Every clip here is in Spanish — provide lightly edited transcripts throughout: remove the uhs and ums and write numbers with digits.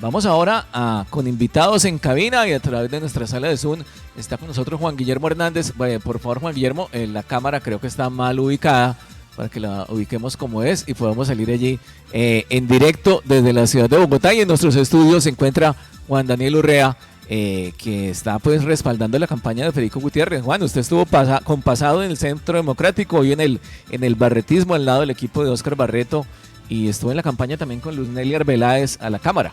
Vamos ahora con invitados en cabina y a través de nuestra sala de Zoom está con nosotros Juan Guillermo Hernández. Por favor, Juan Guillermo, la cámara creo que está mal ubicada para que la ubiquemos como es y podamos salir allí en directo desde la ciudad de Bogotá. Y en nuestros estudios se encuentra Juan Daniel Urrea, que está pues respaldando la campaña de Federico Gutiérrez. Juan, usted estuvo compasado en el Centro Democrático, hoy en el barretismo al lado del equipo de Óscar Barreto, y estuvo en la campaña también con Luz Nelly Arbeláez a la Cámara.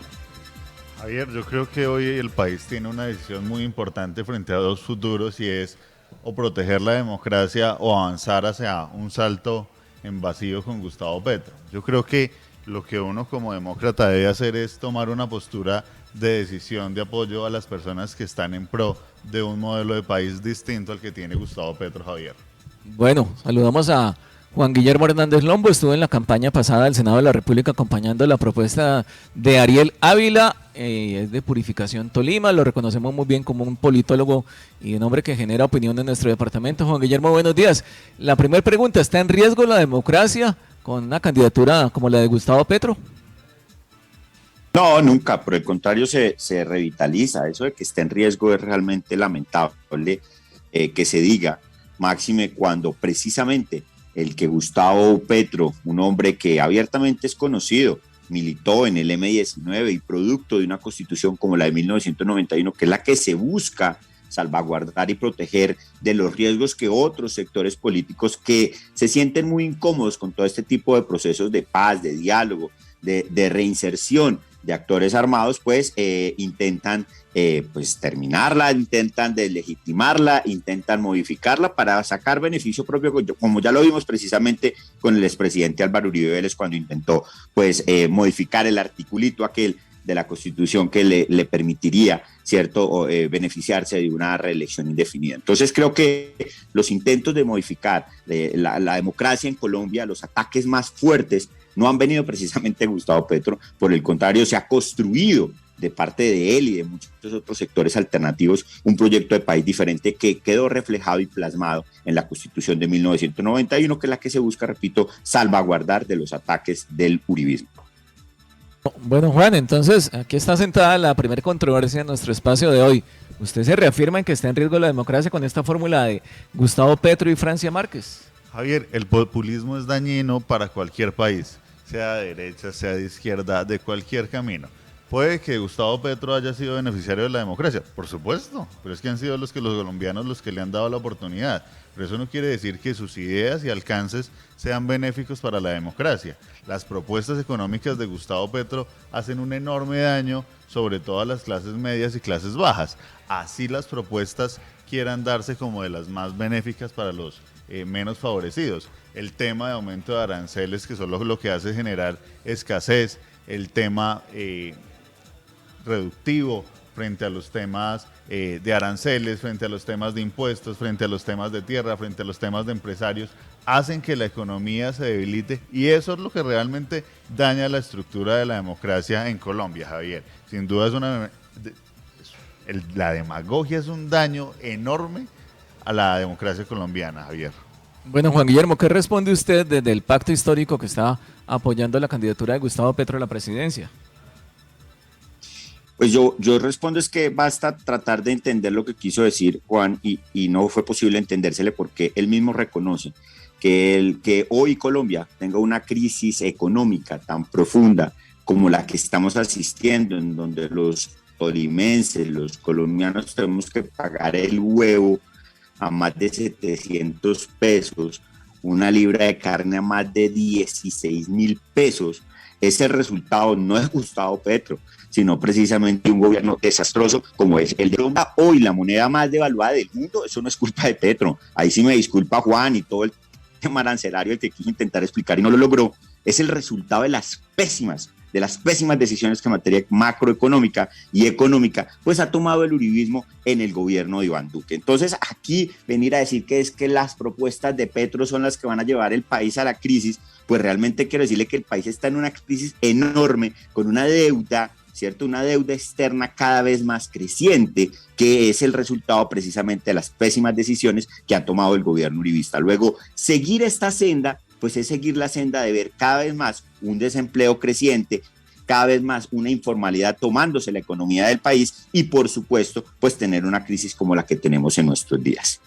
Javier, yo creo que hoy el país tiene una decisión muy importante frente a dos futuros y es o proteger la democracia o avanzar hacia un salto en vacío con Gustavo Petro. Yo creo que lo que uno como demócrata debe hacer es tomar una postura de decisión, de apoyo a las personas que están en pro de un modelo de país distinto al que tiene Gustavo Petro, Javier. Bueno, saludamos a Juan Guillermo Hernández Lombo. Estuvo en la campaña pasada del Senado de la República acompañando la propuesta de Ariel Ávila, es de Purificación Tolima, lo reconocemos muy bien como un politólogo y un hombre que genera opinión en nuestro departamento. Juan Guillermo, buenos días. La primera pregunta, ¿está en riesgo la democracia con una candidatura como la de Gustavo Petro? No, nunca, por el contrario se revitaliza. Eso de que esté en riesgo es realmente lamentable que se diga, máxime cuando precisamente el que Gustavo Petro, un hombre que abiertamente es conocido, militó en el M-19 y producto de una constitución como la de 1991, que es la que se busca salvaguardar y proteger de los riesgos que otros sectores políticos que se sienten muy incómodos con todo este tipo de procesos de paz, de diálogo, de reinserción de actores armados, pues intentan pues terminarla, intentan deslegitimarla, intentan modificarla para sacar beneficio propio, como ya lo vimos precisamente con el expresidente Álvaro Uribe Vélez cuando intentó pues modificar el articulito aquel de la Constitución que le permitiría, ¿cierto?, beneficiarse de una reelección indefinida. Entonces creo que los intentos de modificar la democracia en Colombia, los ataques más fuertes, no han venido precisamente de Gustavo Petro, por el contrario, se ha construido de parte de él y de muchos otros sectores alternativos un proyecto de país diferente que quedó reflejado y plasmado en la Constitución de 1991, que es la que se busca, repito, salvaguardar de los ataques del uribismo. Bueno, Juan, entonces aquí está sentada la primera controversia en nuestro espacio de hoy. ¿Usted se reafirma en que está en riesgo la democracia con esta fórmula de Gustavo Petro y Francia Márquez? Javier, el populismo es dañino para cualquier país, sea de derecha, sea de izquierda, de cualquier camino. Puede que Gustavo Petro haya sido beneficiario de la democracia, por supuesto, pero es que han sido los colombianos los que le han dado la oportunidad. Pero eso no quiere decir que sus ideas y alcances sean benéficos para la democracia. Las propuestas económicas de Gustavo Petro hacen un enorme daño, sobre todo a las clases medias y clases bajas. Así las propuestas quieran darse como de las más benéficas para los menos favorecidos. El tema de aumento de aranceles, que solo lo que hace generar escasez, el tema reductivo frente a los temas de aranceles, frente a los temas de impuestos, frente a los temas de tierra, frente a los temas de empresarios, hacen que la economía se debilite y eso es lo que realmente daña la estructura de la democracia en Colombia, Javier. Sin duda la demagogia es un daño enorme a la democracia colombiana, Javier. Bueno, Juan Guillermo, ¿qué responde usted desde el pacto histórico que está apoyando la candidatura de Gustavo Petro a la presidencia? Pues yo respondo es que basta tratar de entender lo que quiso decir Juan y no fue posible entendérsele porque él mismo reconoce que hoy Colombia tenga una crisis económica tan profunda como la que estamos asistiendo, en donde los tolimenses, los colombianos tenemos que pagar el huevo a más de 700 pesos, una libra de carne a más de 16,000 pesos. Ese resultado no es Gustavo Petro, sino precisamente un gobierno desastroso como es el de Colombia, hoy la moneda más devaluada del mundo. Eso no es culpa de Petro, ahí sí me disculpa Juan y todo el tema arancelario el que quiso intentar explicar y no lo logró, es el resultado de las pésimas decisiones que en materia macroeconómica y económica pues ha tomado el uribismo en el gobierno de Iván Duque. Entonces aquí venir a decir que es que las propuestas de Petro son las que van a llevar el país a la crisis, pues realmente quiero decirle que el país está en una crisis enorme, con una deuda, ¿cierto? Una deuda externa cada vez más creciente, que es el resultado precisamente de las pésimas decisiones que ha tomado el gobierno uribista. Luego, seguir esta senda, pues es seguir la senda de ver cada vez más un desempleo creciente, cada vez más una informalidad tomándose la economía del país y por supuesto pues tener una crisis como la que tenemos en nuestros días.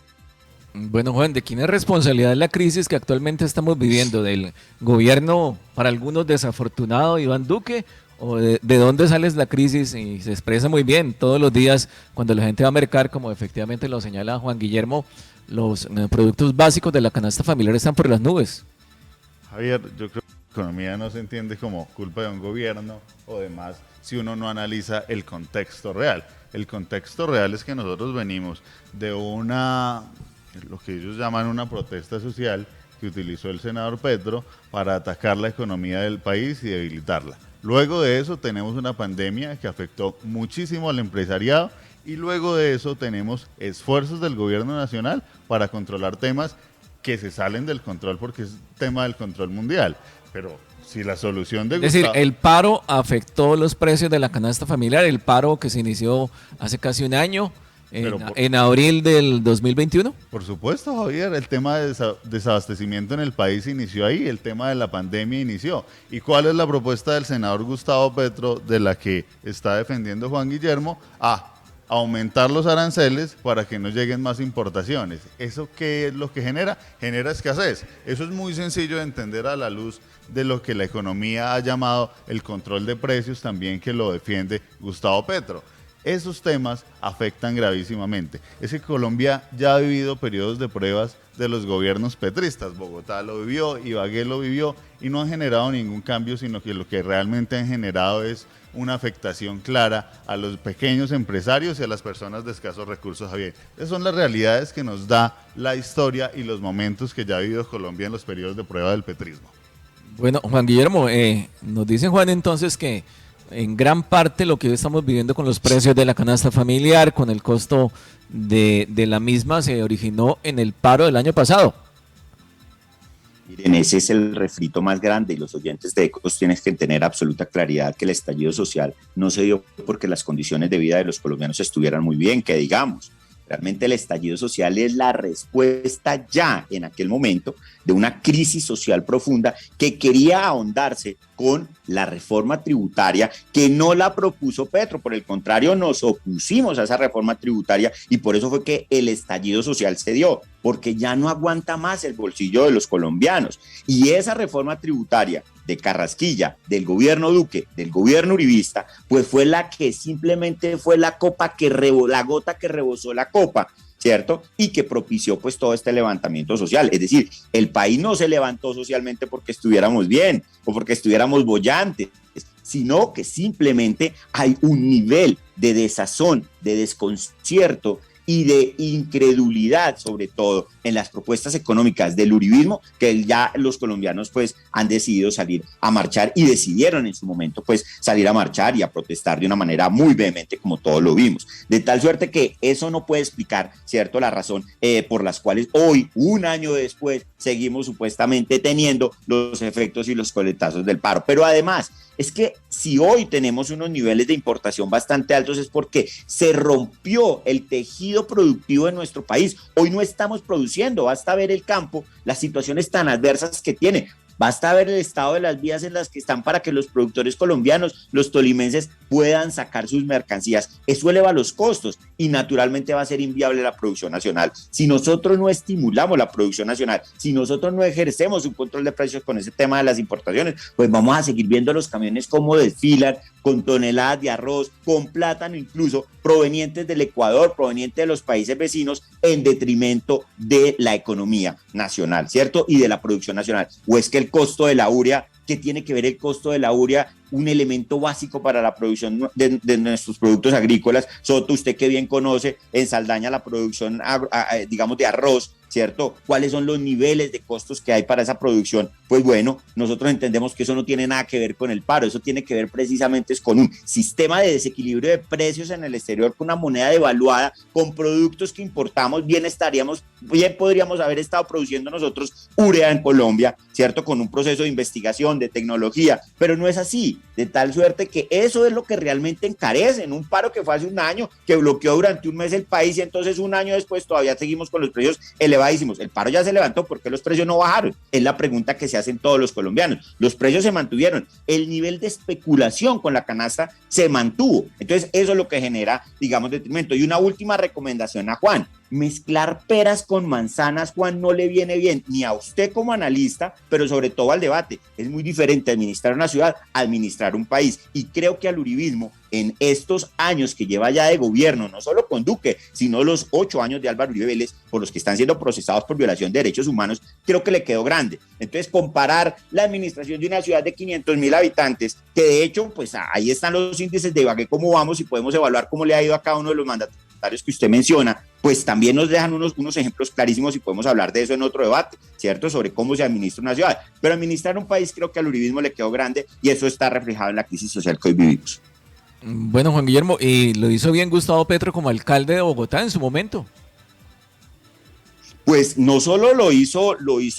Bueno, Juan, ¿de quién es responsabilidad la crisis que actualmente estamos viviendo? ¿Del gobierno, para algunos desafortunado, Iván Duque? ¿O de dónde sale la crisis? Y se expresa muy bien todos los días cuando la gente va a mercar, como efectivamente lo señala Juan Guillermo, los productos básicos de la canasta familiar están por las nubes. Javier, yo creo que la economía no se entiende como culpa de un gobierno o demás si uno no analiza el contexto real. El contexto real es que nosotros venimos de lo que ellos llaman una protesta social que utilizó el senador Petro para atacar la economía del país y debilitarla. Luego de eso tenemos una pandemia que afectó muchísimo al empresariado y luego de eso tenemos esfuerzos del gobierno nacional para controlar temas que se salen del control porque es tema del control mundial. Pero si la solución de Es decir, el paro afectó los precios de la canasta familiar, el paro que se inició hace casi un año, en abril del 2021. Por supuesto, Javier, el tema de desabastecimiento en el país inició ahí, el tema de la pandemia inició. ¿Y cuál es la propuesta del senador Gustavo Petro, de la que está defendiendo Juan Guillermo? Aumentar los aranceles para que no lleguen más importaciones. ¿Eso qué es lo que genera? Genera escasez. Eso es muy sencillo de entender a la luz de lo que la economía ha llamado el control de precios, también que lo defiende Gustavo Petro. Esos temas afectan gravísimamente. Es que Colombia ya ha vivido periodos de pruebas de los gobiernos petristas. Bogotá lo vivió, Ibagué lo vivió y no han generado ningún cambio, sino que lo que realmente han generado es una afectación clara a los pequeños empresarios y a las personas de escasos recursos, Javier. Esas son las realidades que nos da la historia y los momentos que ya ha vivido Colombia en los periodos de prueba del petrismo. Bueno, Juan Guillermo, nos dicen, Juan, entonces que en gran parte lo que hoy estamos viviendo con los precios de la canasta familiar, con el costo de la misma, se originó en el paro del año pasado. Miren, ese es el refrito más grande y los oyentes de Ecos tienen que tener absoluta claridad que el estallido social no se dio porque las condiciones de vida de los colombianos estuvieran muy bien, que digamos. Realmente el estallido social es la respuesta ya en aquel momento de una crisis social profunda que quería ahondarse con la reforma tributaria que no la propuso Petro, por el contrario nos opusimos a esa reforma tributaria y por eso fue que el estallido social se dio, porque ya no aguanta más el bolsillo de los colombianos y esa reforma tributaria de Carrasquilla, del gobierno Duque, del gobierno uribista, pues fue la que simplemente fue la gota que rebosó la copa, ¿cierto? Y que propició pues todo este levantamiento social. Es decir, el país no se levantó socialmente porque estuviéramos bien o porque estuviéramos bollantes, sino que simplemente hay un nivel de desazón, de desconcierto y de incredulidad, sobre todo en las propuestas económicas del uribismo, que ya los colombianos pues han decidido salir a marchar y decidieron en su momento pues salir a marchar y a protestar de una manera muy vehemente como todos lo vimos, de tal suerte que eso no puede explicar, ¿cierto?, la razón por las cuales hoy, un año después, seguimos supuestamente teniendo los efectos y los coletazos del paro, pero además es que si hoy tenemos unos niveles de importación bastante altos es porque se rompió el tejido productivo de nuestro país. Hoy no estamos produciendo, basta ver el campo, las situaciones tan adversas que tiene. Basta ver el estado de las vías en las que están para que los productores colombianos, los tolimenses, puedan sacar sus mercancías. Eso eleva los costos y naturalmente va a ser inviable la producción nacional. Si nosotros no estimulamos la producción nacional, si nosotros no ejercemos un control de precios con ese tema de las importaciones, pues vamos a seguir viendo los camiones como desfilan, con toneladas de arroz, con plátano incluso, provenientes del Ecuador, provenientes de los países vecinos, en detrimento de la economía nacional, ¿cierto? Y de la producción nacional. O es que el costo de la urea, ¿qué tiene que ver el costo de la urea? Un elemento básico para la producción de nuestros productos agrícolas. Soto, usted que bien conoce, en Saldaña la producción, digamos, de arroz, ¿cierto? ¿Cuáles son los niveles de costos que hay para esa producción? Pues bueno, nosotros entendemos que eso no tiene nada que ver con el paro, eso tiene que ver precisamente con un sistema de desequilibrio de precios en el exterior, con una moneda devaluada, con productos que importamos, bien podríamos haber estado produciendo nosotros urea en Colombia, ¿cierto? Con un proceso de investigación, de tecnología, pero no es así, de tal suerte que eso es lo que realmente encarece en un paro que fue hace un año, que bloqueó durante un mes el país y entonces un año después todavía seguimos con los precios elevados elevadísimos. El paro ya se levantó, ¿por qué los precios no bajaron? Es la pregunta que se hacen todos los colombianos. Los precios se mantuvieron, el nivel de especulación con la canasta se mantuvo. Entonces eso es lo que genera, digamos, detrimento. Y una última recomendación a Juan: mezclar peras con manzanas, Juan, no le viene bien ni a usted como analista, pero sobre todo al debate. Es muy diferente administrar una ciudad a administrar un país, y creo que al uribismo, en estos años que lleva ya de gobierno, no solo con Duque, sino los 8 años de Álvaro Uribe Vélez, por los que están siendo procesados por violación de derechos humanos, creo que le quedó grande. Entonces, comparar la administración de una ciudad de 500.000 habitantes, que de hecho, pues ahí están los índices de Ibagué, cómo vamos, y podemos evaluar cómo le ha ido a cada uno de los mandatarios que usted menciona, pues también nos dejan unos ejemplos clarísimos, y podemos hablar de eso en otro debate, ¿cierto? Sobre cómo se administra una ciudad. Pero administrar un país, creo que al uribismo le quedó grande, y eso está reflejado en la crisis social que hoy vivimos. Bueno, Juan Guillermo, y lo hizo bien Gustavo Petro como alcalde de Bogotá en su momento. Pues no solo lo hizo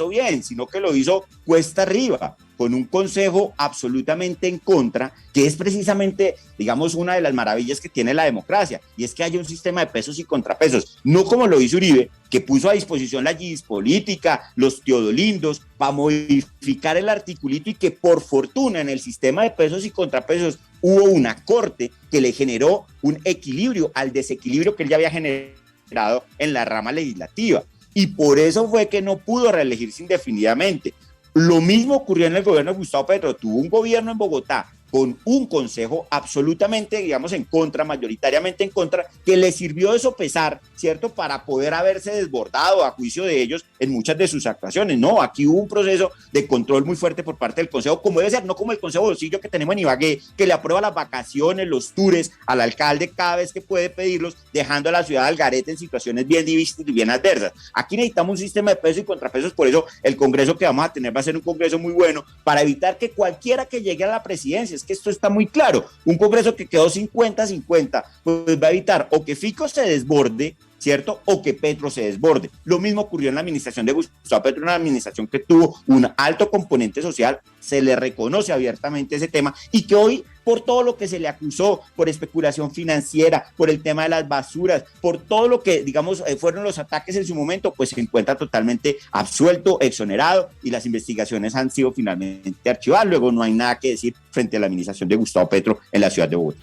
bien, sino que lo hizo cuesta arriba, con un consejo absolutamente en contra, que es precisamente, digamos, una de las maravillas que tiene la democracia, y es que haya un sistema de pesos y contrapesos, no como lo hizo Uribe, que puso a disposición la política, los teodolindos, para modificar el articulito, y que por fortuna en el sistema de pesos y contrapesos hubo una corte que le generó un equilibrio al desequilibrio que él ya había generado en la rama legislativa. Y por eso fue que no pudo reelegirse indefinidamente. Lo mismo ocurrió en el gobierno de Gustavo Petro. Tuvo un gobierno en Bogotá con un consejo absolutamente, digamos, en contra, mayoritariamente en contra, que le sirvió de sopesar, ¿cierto?, para poder haberse desbordado a juicio de ellos en muchas de sus actuaciones. No, aquí hubo un proceso de control muy fuerte por parte del consejo, como debe ser, no como el consejo bolsillo que tenemos en Ibagué, que le aprueba las vacaciones, los tours al alcalde cada vez que puede pedirlos, dejando a la ciudad al garete en situaciones bien difíciles y bien adversas. Aquí necesitamos un sistema de pesos y contrapesos, por eso el congreso que vamos a tener va a ser un congreso muy bueno, para evitar que cualquiera que llegue a la presidencia, que esto está muy claro, un congreso que quedó 50-50, pues va a evitar o que Fico se desborde, ¿cierto?, o que Petro se desborde. Lo mismo ocurrió en la administración de Gustavo Petro, una administración que tuvo un alto componente social, se le reconoce abiertamente ese tema, y que hoy, por todo lo que se le acusó, por especulación financiera, por el tema de las basuras, por todo lo que, digamos, fueron los ataques en su momento, pues se encuentra totalmente absuelto, exonerado, y las investigaciones han sido finalmente archivadas. Luego no hay nada que decir frente a la administración de Gustavo Petro en la ciudad de Bogotá.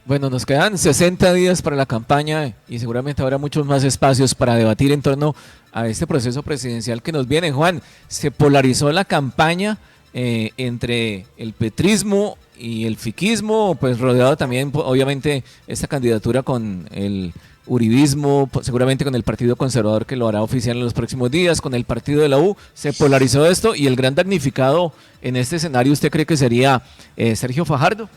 Bueno, nos quedan 60 días para la campaña y seguramente habrá muchos más espacios para debatir en torno a este proceso presidencial que nos viene. Juan, se polarizó la campaña entre el petrismo y el fiquismo, pues rodeado también, obviamente, esta candidatura con el uribismo, seguramente con el Partido Conservador, que lo hará oficial en los próximos días, con el partido de la U. Se polarizó esto, y el gran damnificado en este escenario, ¿usted cree que sería Sergio Fajardo?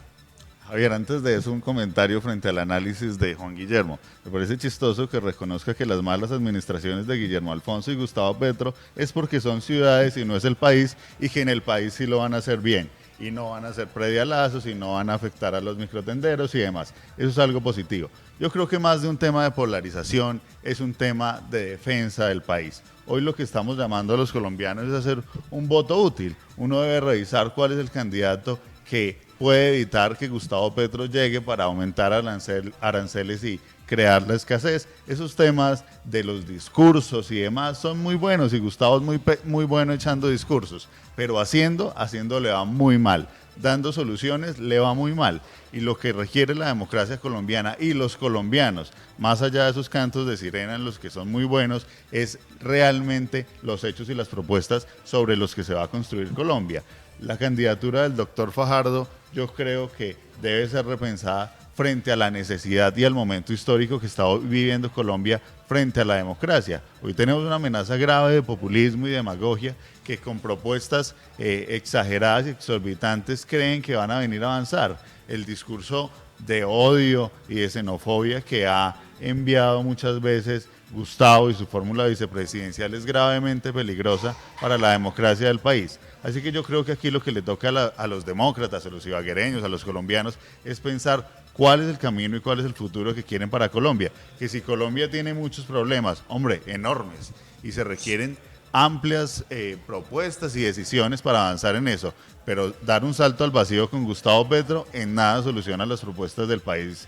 Javier, antes de eso, un comentario frente al análisis de Juan Guillermo. Me parece chistoso que reconozca que las malas administraciones de Guillermo Alfonso y Gustavo Petro es porque son ciudades y no es el país, y que en el país sí lo van a hacer bien, y no van a hacer predialazos, y no van a afectar a los microtenderos y demás. Eso es algo positivo. Yo creo que más de un tema de polarización es un tema de defensa del país. Hoy lo que estamos llamando a los colombianos es hacer un voto útil. Uno debe revisar cuál es el candidato que puede evitar que Gustavo Petro llegue para aumentar aranceles y crear la escasez. Esos temas de los discursos y demás son muy buenos, y Gustavo es muy bueno echando discursos, pero haciendo le va muy mal. Dando soluciones le va muy mal. Y lo que requiere la democracia colombiana y los colombianos, más allá de esos cantos de sirena en los que son muy buenos, es realmente los hechos y las propuestas sobre los que se va a construir Colombia. La candidatura del doctor Fajardo, yo creo que debe ser repensada frente a la necesidad y al momento histórico que está viviendo Colombia frente a la democracia. Hoy tenemos una amenaza grave de populismo y demagogia que con propuestas exageradas y exorbitantes creen que van a venir a avanzar. El discurso de odio y de xenofobia que ha enviado muchas veces Gustavo y su fórmula vicepresidencial es gravemente peligrosa para la democracia del país. Así que yo creo que aquí lo que le toca a los demócratas, a los ibaguereños, a los colombianos, es pensar cuál es el camino y cuál es el futuro que quieren para Colombia. Que si Colombia tiene muchos problemas, hombre, enormes, y se requieren amplias propuestas y decisiones para avanzar en eso, pero dar un salto al vacío con Gustavo Petro en nada soluciona las propuestas del país,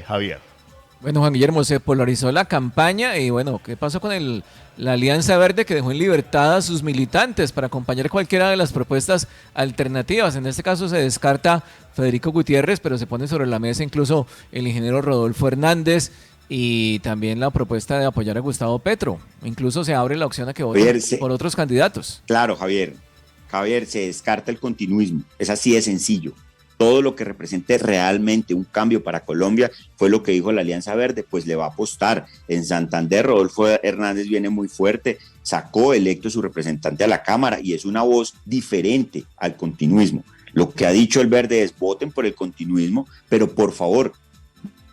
Javier. Bueno, Juan Guillermo, se polarizó la campaña y bueno, ¿qué pasó con la Alianza Verde que dejó en libertad a sus militantes para acompañar cualquiera de las propuestas alternativas? En este caso se descarta Federico Gutiérrez, pero se pone sobre la mesa incluso el ingeniero Rodolfo Hernández y también la propuesta de apoyar a Gustavo Petro. Incluso se abre la opción a que voten por otros candidatos. Claro, Javier. Javier, se descarta el continuismo. Es así de sencillo. Todo lo que represente realmente un cambio para Colombia fue lo que dijo la Alianza Verde, pues le va a apostar. En Santander, Rodolfo Hernández viene muy fuerte, sacó electo su representante a la Cámara y es una voz diferente al continuismo. Lo que ha dicho el Verde es voten por el continuismo, pero por favor,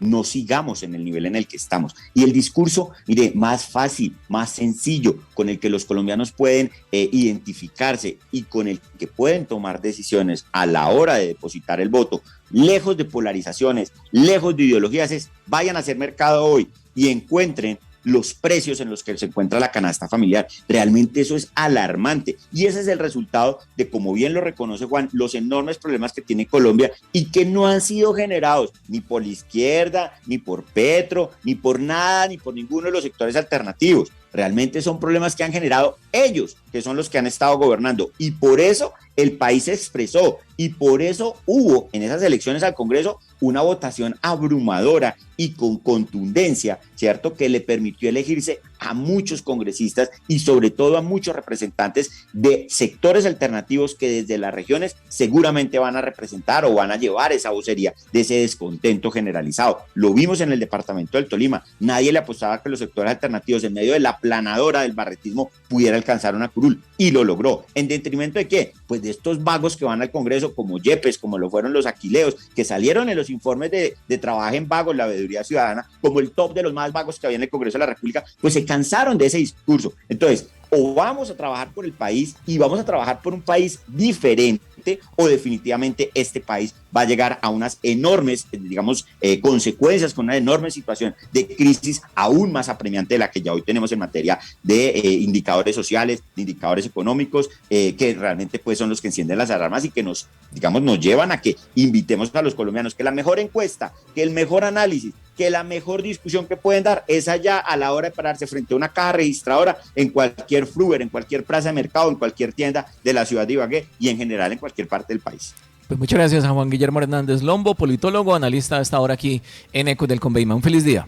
no sigamos en el nivel en el que estamos. Y el discurso, mire, más fácil, más sencillo, con el que los colombianos pueden identificarse y con el que pueden tomar decisiones a la hora de depositar el voto, lejos de polarizaciones, lejos de ideologías, es vayan a hacer mercado hoy y encuentren los precios en los que se encuentra la canasta familiar. Realmente eso es alarmante y ese es el resultado de, como bien lo reconoce Juan, los enormes problemas que tiene Colombia y que no han sido generados ni por la izquierda, ni por Petro, ni por nada, ni por ninguno de los sectores alternativos. Realmente son problemas que han generado ellos, que son los que han estado gobernando, y por eso el país se expresó y por eso hubo en esas elecciones al Congreso una votación abrumadora y con contundencia, ¿cierto?, que le permitió elegirse a muchos congresistas y sobre todo a muchos representantes de sectores alternativos que desde las regiones seguramente van a representar o van a llevar esa vocería de ese descontento generalizado. Lo vimos en el departamento del Tolima, nadie le apostaba a que los sectores alternativos en medio de la planadora del barretismo pudiera alcanzar una curul y lo logró. ¿En detrimento de qué? Pues de estos vagos que van al Congreso como Yepes, como lo fueron los Aquileos, que salieron en los informes de trabajo en vagos, la veeduría ciudadana, como el top de los más vagos que había en el Congreso de la República, pues se cansaron de ese discurso. Entonces, o vamos a trabajar por el país y vamos a trabajar por un país diferente, o definitivamente este país va a llegar a unas enormes, digamos, consecuencias, con una enorme situación de crisis aún más apremiante de la que ya hoy tenemos en materia de indicadores sociales, de indicadores económicos, que realmente pues son los que encienden las alarmas y que nos, digamos, nos llevan a que invitemos a los colombianos que la mejor encuesta, que el mejor análisis, que la mejor discusión que pueden dar es allá a la hora de pararse frente a una caja registradora en cualquier Fruver, en cualquier plaza de mercado, en cualquier tienda de la ciudad de Ibagué y en general en cualquier parte del país. Pues muchas gracias a Juan Guillermo Hernández Lombo, politólogo, analista a esta hora aquí en Ecos del Conveima. Un feliz día.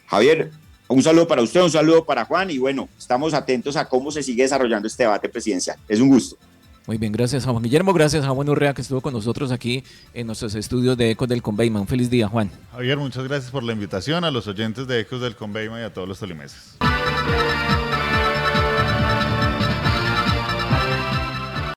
Javier, un saludo para usted, un saludo para Juan y bueno, estamos atentos a cómo se sigue desarrollando este debate presidencial. Es un gusto. Muy bien, gracias a Juan Guillermo, gracias a Juan Urrea que estuvo con nosotros aquí en nuestros estudios de Ecos del Conveima. Un feliz día, Juan. Javier, muchas gracias por la invitación, a los oyentes de Ecos del Conveima y a todos los tolimenses.